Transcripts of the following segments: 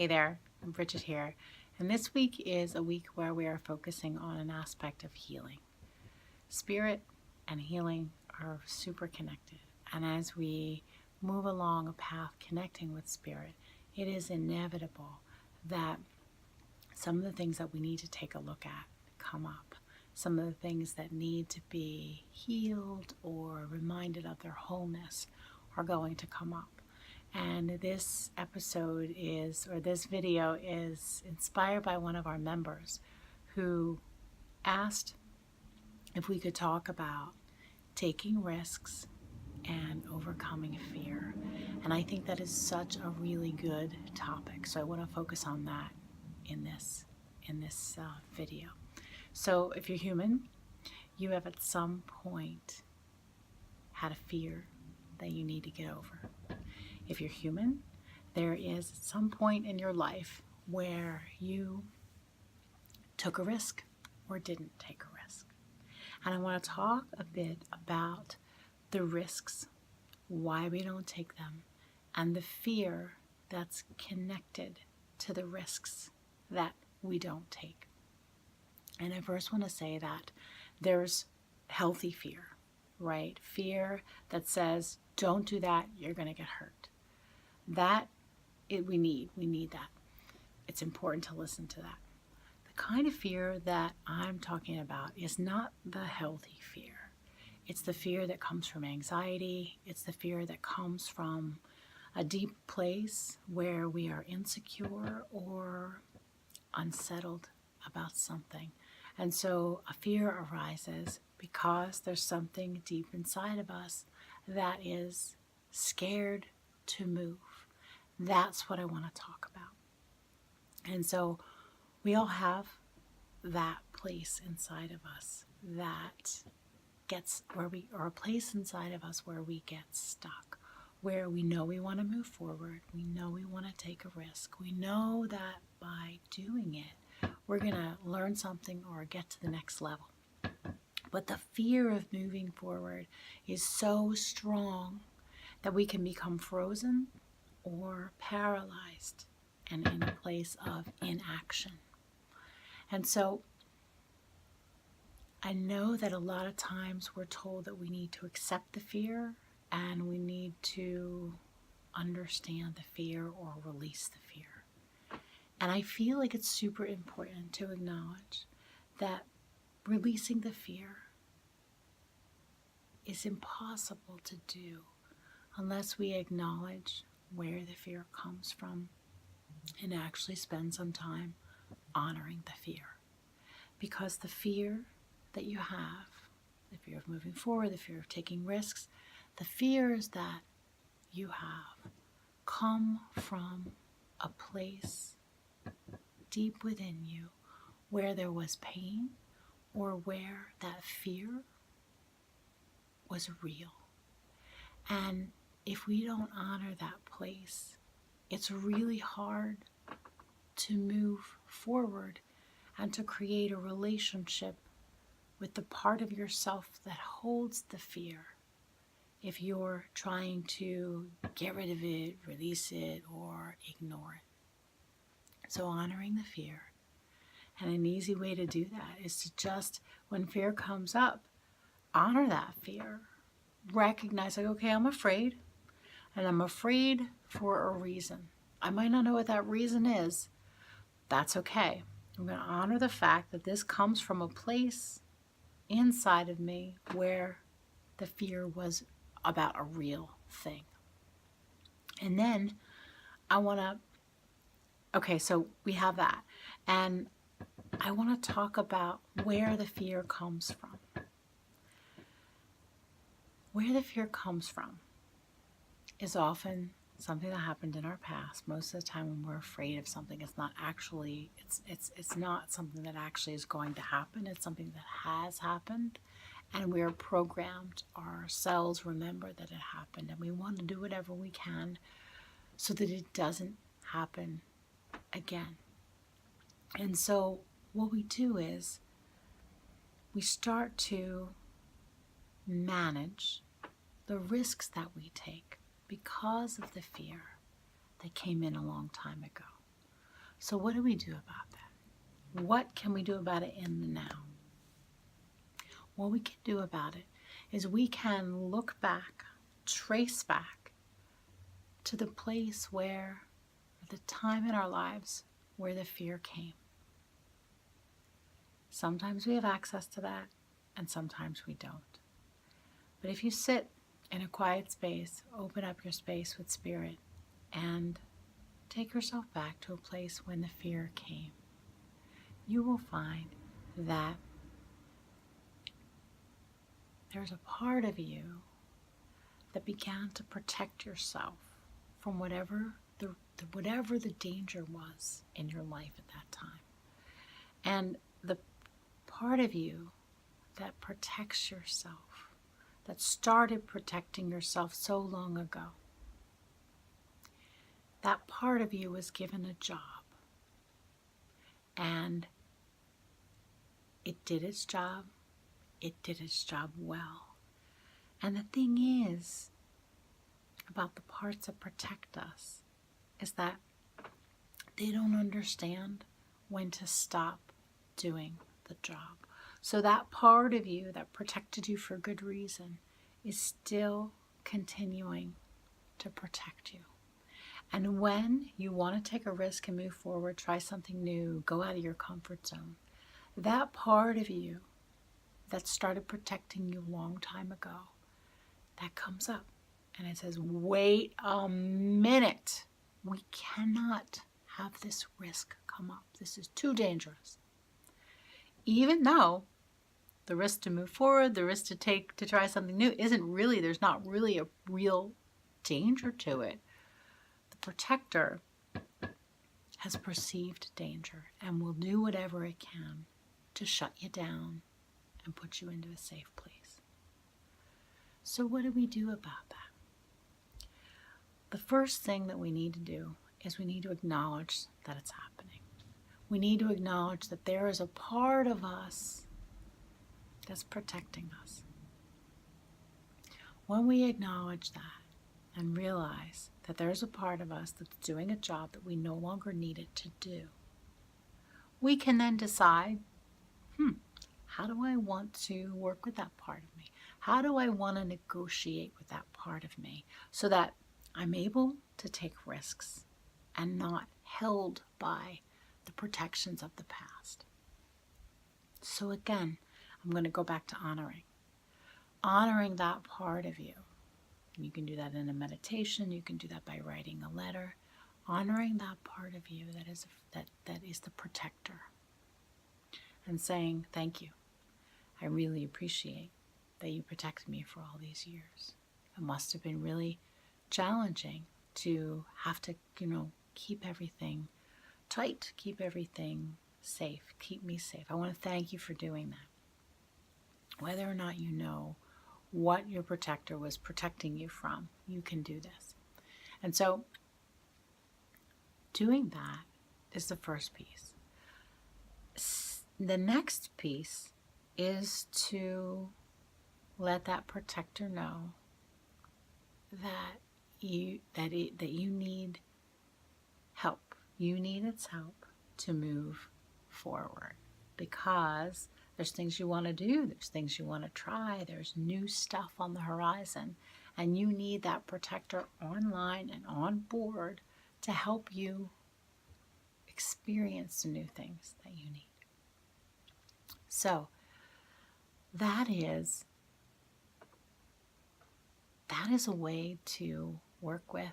Hey there, I'm Brighid here, and this week is a week where we are focusing on an aspect of healing. Spirit and healing are super connected, and as we move along a path connecting with spirit, it is inevitable that some of the things that we need to take a look at come up. Some of the things that need to be healed or reminded of their wholeness are going to come up. And this episode this video is inspired by one of our members who asked if we could talk about taking risks and overcoming fear. And I think that is such a really good topic. So I want to focus on that in this video. So if you're human, you have at some point had a fear that you need to get over. If you're human, there is at some point in your life where you took a risk or didn't take a risk. And I want to talk a bit about the risks, why we don't take them, and the fear that's connected to the risks that we don't take. And I first want to say that there's healthy fear, right? Fear that says, don't do that, you're going to get hurt. We need that. It's important to listen to that. The kind of fear that I'm talking about is not the healthy fear. It's the fear that comes from anxiety. It's the fear that comes from a deep place where we are insecure or unsettled about something. And so a fear arises because there's something deep inside of us that is scared to move. That's what I want to talk about. And so we all have that place inside of us that gets or a place inside of us where we get stuck, where we know we want to move forward, we know we want to take a risk, we know that by doing it, we're going to learn something or get to the next level. But the fear of moving forward is so strong that we can become frozen or paralyzed and in a place of inaction. And so I know that a lot of times we're told that we need to accept the fear and we need to understand the fear or release the fear. And I feel like it's super important to acknowledge that releasing the fear is impossible to do unless we acknowledge where the fear comes from and actually spend some time honoring the fear. Because the fear that you have, the fear of moving forward, the fear of taking risks, the fears that you have come from a place deep within you where there was pain or where that fear was real. And if we don't honor that place, it's really hard to move forward and to create a relationship with the part of yourself that holds the fear if you're trying to get rid of it, release it, or ignore it. So honoring the fear. And an easy way to do that is to just, when fear comes up, honor that fear. Recognize, like, okay, I'm afraid. And I'm afraid for a reason. I might not know what that reason is. That's okay. I'm going to honor the fact that this comes from a place inside of me where the fear was about a real thing. And then I want to, okay, so we have that. And I want to talk about where the fear comes from. Where the fear comes from is often something that happened in our past. Most of the time when we're afraid of something, it's not actually, it's not something that actually is going to happen. It's something that has happened. And we are programmed, our cells remember that it happened. And we want to do whatever we can so that it doesn't happen again. And so what we do is we start to manage the risks that we take because of the fear that came in a long time ago. So what do we do about that? What can we do about it in the now? What we can do about it is we can look back, trace back to the place where, the time in our lives where the fear came. Sometimes we have access to that, and sometimes we don't. But if you sit in a quiet space, open up your space with spirit, and take yourself back to a place when the fear came, you will find that there's a part of you that began to protect yourself from whatever the danger was in your life at that time. And the part of you that protects yourself, that started protecting yourself so long ago, that part of you was given a job. And it did its job. It did its job well. And the thing is about the parts that protect us is that they don't understand when to stop doing the job. So that part of you that protected you for good reason is still continuing to protect you. And when you want to take a risk and move forward, try something new, go out of your comfort zone, that part of you that started protecting you a long time ago, that comes up and it says, wait a minute. We cannot have this risk come up. This is too dangerous. Even though the risk to move forward, the risk to try something new there's not really a real danger to it. The protector has perceived danger and will do whatever it can to shut you down and put you into a safe place. So what do we do about that? The first thing that we need to do is we need to acknowledge that it's happening. We need to acknowledge that there is a part of us that's protecting us. When we acknowledge that and realize that there's a part of us that's doing a job that we no longer need it to do, we can then decide, how do I want to work with that part of me? How do I want to negotiate with that part of me so that I'm able to take risks and not held by the protections of the past? So again, I'm going to go back to honoring that part of you. You can do that in a meditation. You can do that by writing a letter. Honoring that part of you that is the protector, and saying, thank you. I really appreciate that you protected me for all these years. It must have been really challenging to have to, keep everything tight, keep everything safe, keep me safe. I want to thank you for doing that. Whether or not you know what your protector was protecting you from, you can do this. And so doing that is the first piece. The next piece is to let that protector know that you need help. You need its help to move forward, because there's things you want to do, there's things you want to try, there's new stuff on the horizon, and you need that protector online and on board to help you experience the new things that you need. So that is a way to work with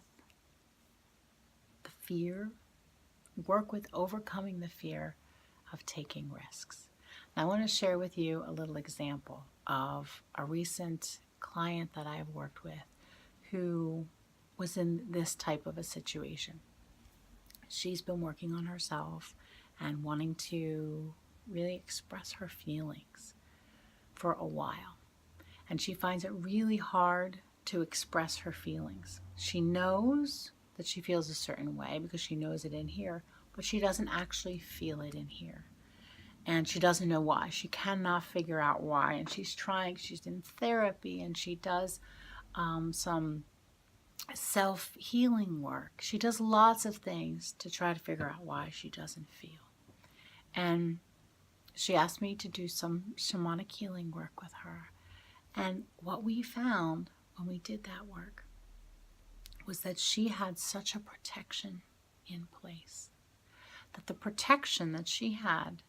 the fear, work with overcoming the fear of taking risks. Now, I want to share with you a little example of a recent client that I've worked with who was in this type of a situation. She's been working on herself and wanting to really express her feelings for a while. And she finds it really hard to express her feelings. She knows that she feels a certain way because she knows it in here, but she doesn't actually feel it in here. And she doesn't know why. She cannot figure out why. And she's trying, she's in therapy, and she does some self-healing work. She does lots of things to try to figure out why she doesn't feel. And she asked me to do some shamanic healing work with her. And what we found when we did that work was that she had such a protection in place. That the protection that she had,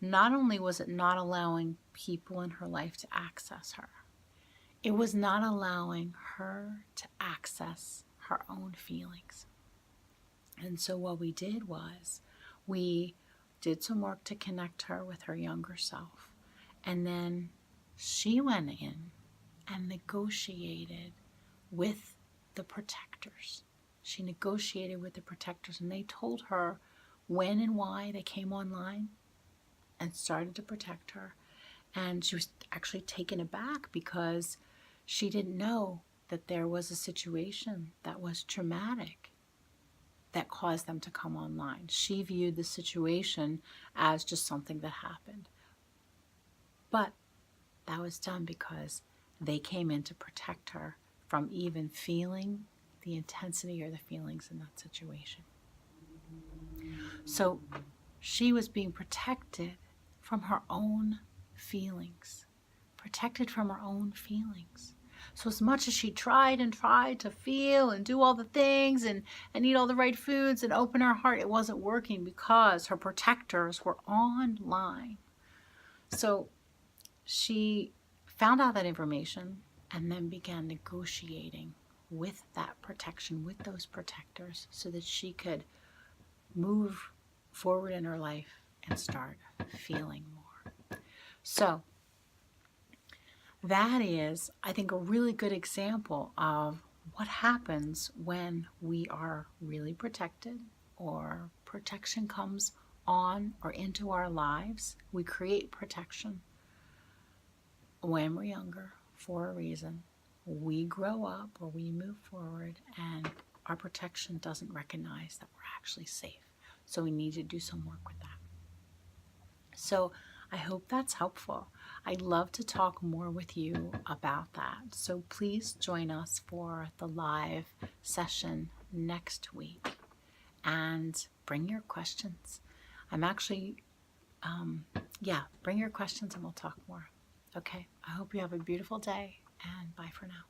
not only was it not allowing people in her life to access her, it was not allowing her to access her own feelings. And so what we did was we did some work to connect her with her younger self. And then she went in and negotiated with the protectors. She negotiated with the protectors, and they told her when and why they came online and started to protect her. And she was actually taken aback because she didn't know that there was a situation that was traumatic that caused them to come online. She viewed the situation as just something that happened. But that was done because they came in to protect her from even feeling the intensity or the feelings in that situation. So she was being protected from her own feelings. Protected from her own feelings. So as much as she tried and tried to feel and do all the things and eat all the right foods and open her heart, it wasn't working because her protectors were online. So she found out that information and then began negotiating with that protection, with those protectors, so that she could move forward in her life and start feeling more. So that is, I think, a really good example of what happens when we are really protected or protection comes on or into our lives. We create protection when we're younger for a reason. We grow up or we move forward and our protection doesn't recognize that we're actually safe. So we need to do some work with that. So I hope that's helpful. I'd love to talk more with you about that. So please join us for the live session next week and bring your questions. I'm actually, bring your questions and we'll talk more. Okay, I hope you have a beautiful day and bye for now.